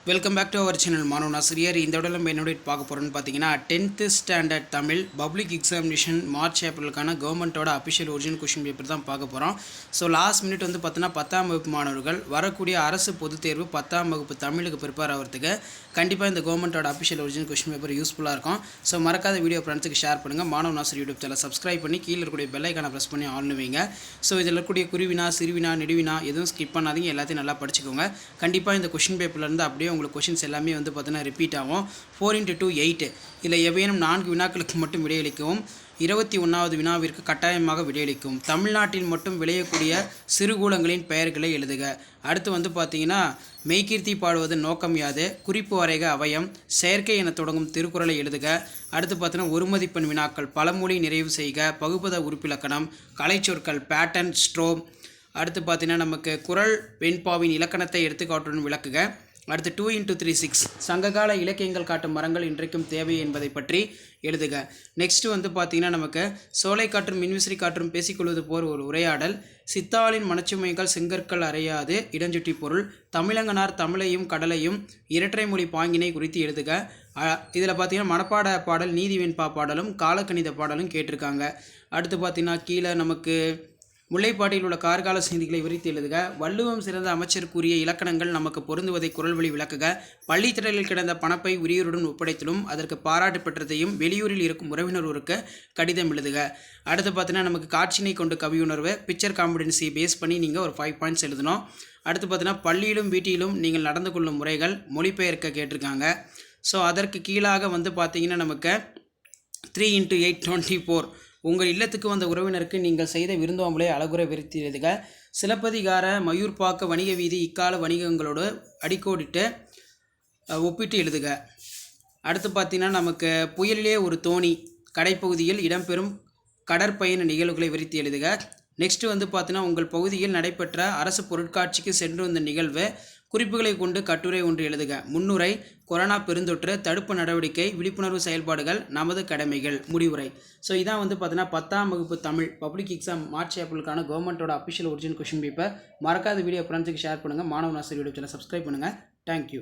Welcome back to our channel மாணவன் ஆசிரியர். இந்த விட நம்ம என்னோட பார்க்க போகிறோன்னு பார்த்தீங்கன்னா 10th standard Tamil public examination March ஏப்ரலுக்கான கவர்மெண்ட்டோட அஃபிஷியல் ஒரிஜினல் கொஷின் பேப்பர் தான் பார்க்க போகிறோம். ஸோ லாஸ்ட் மினிட் வந்து பார்த்தீங்கன்னா 10ஆம் வகுப்பு மாணவர்கள் வரக்கூடிய அரசு பொதுத் தேர்வு 10ஆம் வகுப்பு தமிழுக்கு ப்ரிப்பேர் ஆகிறதுக்கு கண்டிப்பாக இந்த கவர்மெண்ட்டோட அஃபிஷியல் ஒரிஜினல் கொஷின் பேப்பர் யூஸ்ஃபுல்லாக இருக்கும். ஸோ மறக்காத வீடியோ ஃப்ரெண்ட்ஸுக்கு ஷேர் பண்ணுங்கள். மாணவன் ஆசிரியர் யூடியூப் சேனல் சப்ஸ்கிரைப் பண்ணி கீழே இருக்கக்கூடிய பெல் ஐக்கானை ப்ரெஸ் பண்ணி ஆன் வைங்க. ஸோ இதில் இருக்கக்கூடிய குருவினா சிறுவினா நெடுவினா எதுவும் ஸ்கிப் பண்ணாதீங்க, எல்லாத்தையும் நல்லா படிச்சுக்கோங்க. கண்டிப்பாக இந்த கொஷின் பேப்பர்லேருந்து அப்படியே உங்களுக்கு கொஷின்ஸ் எல்லாமே வந்து பார்த்தீங்கன்னா ரிப்பீட் ஆகும். 4 × 2 8 இதில் எவையேனும் 4 வினாக்களுக்கு மட்டும் விடையளிக்கவும் 21வது வினாவிற்கு கட்டாயமாக விடையளிக்கும். தமிழ்நாட்டில் மட்டும் விளையக்கூடிய சிறுகூலங்களின் பெயர்களை எழுதுக. அடுத்து வந்து பார்த்தீங்கன்னா மெய்கீர்த்தி பாடுவது நோக்கம் யாது, குறிப்பு வரைக அவயம், செயற்கை என தொடங்கும் திருக்குறளை எழுதுக. அடுத்து பார்த்தீங்கன்னா ஒரு மதிப்பெண் வினாக்கள் பழமொழி நிறைவு செய்க, பகுபத உறுப்பிலக்கணம், கலைச்சொற்கள் பேட்டன் ஸ்ட்ரோம். அடுத்து பார்த்தீங்கன்னா நமக்கு குறள் வெண்பாவின் இலக்கணத்தை எடுத்துக்காட்டுடன் விளக்குக. அடுத்து 2 × 3 6 சங்ககால இலக்கியங்கள் காட்டும் மரங்கள் இன்றைக்கும் தேவை என்பதை பற்றி எழுதுக. நெக்ஸ்ட்டு வந்து பார்த்திங்கன்னா நமக்கு சோலை காற்றும் மின்விசிறி காற்றும் பேசிக்கொள்வது போர் ஒரு உரையாடல், சித்தாளின் மனச்சுமைகள் செங்கற்கள் அறையாது இடஞ்சுட்டி பொருள், தமிழங்கனார் தமிழையும் கடலையும் இரட்டை மொழி பாங்கினை குறித்து எழுதுக. இதில் பார்த்திங்கன்னா மனப்பாட பாடல் நீதி வெண்பா பாடலும் காலக்கணித பாடலும் கேட்டிருக்காங்க. அடுத்து பார்த்திங்கன்னா கீழே நமக்கு முல்லைப்பாட்டில் உள்ள கார்கால செய்திகளை விரித்து எழுதுக. வள்ளுவம் சிறந்த அமைச்சர் கூறிய இலக்கணங்கள் நமக்கு பொருந்துவதை குரல் வழி விளக்குக. பள்ளித்திடலில் கிடந்த பணப்பை உரியோருடன் ஒப்படைத்தலும் அதற்கு பாராட்டு பெற்றதையும் வெளியூரில் இருக்கும் உறவினருக்கு கடிதம் எழுதுக. அடுத்து பார்த்தீங்கன்னா நமக்கு காட்சினை கொண்டு கவியுணர்வு பிக்சர் காம்பிடன்சி பேஸ் பண்ணி நீங்கள் ஒரு 5 பாயிண்ட்ஸ் எழுதணும். அடுத்து பார்த்தீங்கன்னா பள்ளியிலும் வீட்டிலும் நீங்கள் நடந்து கொள்ளும் முறைகள் மொழிபெயர்க்க கேட்டிருக்காங்க. ஸோ அதற்கு கீழாக வந்து பார்த்தீங்கன்னா நமக்கு 3 × 8 24 உங்கள் இல்லத்துக்கு வந்த உறவினருக்கு நீங்கள் செய்த விருந்தோம்பலை அழகுற விரித்து எழுதுக. சிலப்பதிகார மயூர்பாக்க வணிக வீதி இக்கால வணிகங்களோடு அடிக்கோடிட்டு ஒப்பிட்டு எழுதுக. அடுத்து பார்த்திங்கன்னா நமக்கு புயலிலே ஒரு தோணி கடைப்பகுதியில் இடம்பெறும் கடற்பயண நிகழ்வுகளை விரித்து எழுதுக. நெக்ஸ்ட்டு வந்து பார்த்தீங்கன்னா உங்கள் பகுதியில் நடைபெற்ற அரசு பொருட்காட்சிக்கு சென்று வந்த நிகழ்வு குறிப்புகளை கொண்டு கட்டுரை ஒன்று எழுதுக. முன்னுரை கொரோனா பெருந்தொற்று தடுப்பு நடவடிக்கை விழிப்புணர்வு செயல்பாடுகள் நமது கடமைகள் முடிவுரை. ஸோ இதான் வந்து பார்த்தீங்கன்னா 10ஆம் வகுப்பு தமிழ் பப்ளிக் எக்ஸாம் மார்ச் ஏப்ரலுக்கான கவர்மெண்ட்டோட அஃபிஷியல் ஒரிஜினல் கொஷின் பேப்பர். மறக்காத வீடியோ ஃப்ரெண்ட்ஸுக்கு ஷேர் பண்ணுங்கள். மாணவன் ஆசிரியர் யூடியூப் சேனல் சப்ஸ்கிரைப் பண்ணுங்கள். தேங்க்யூ.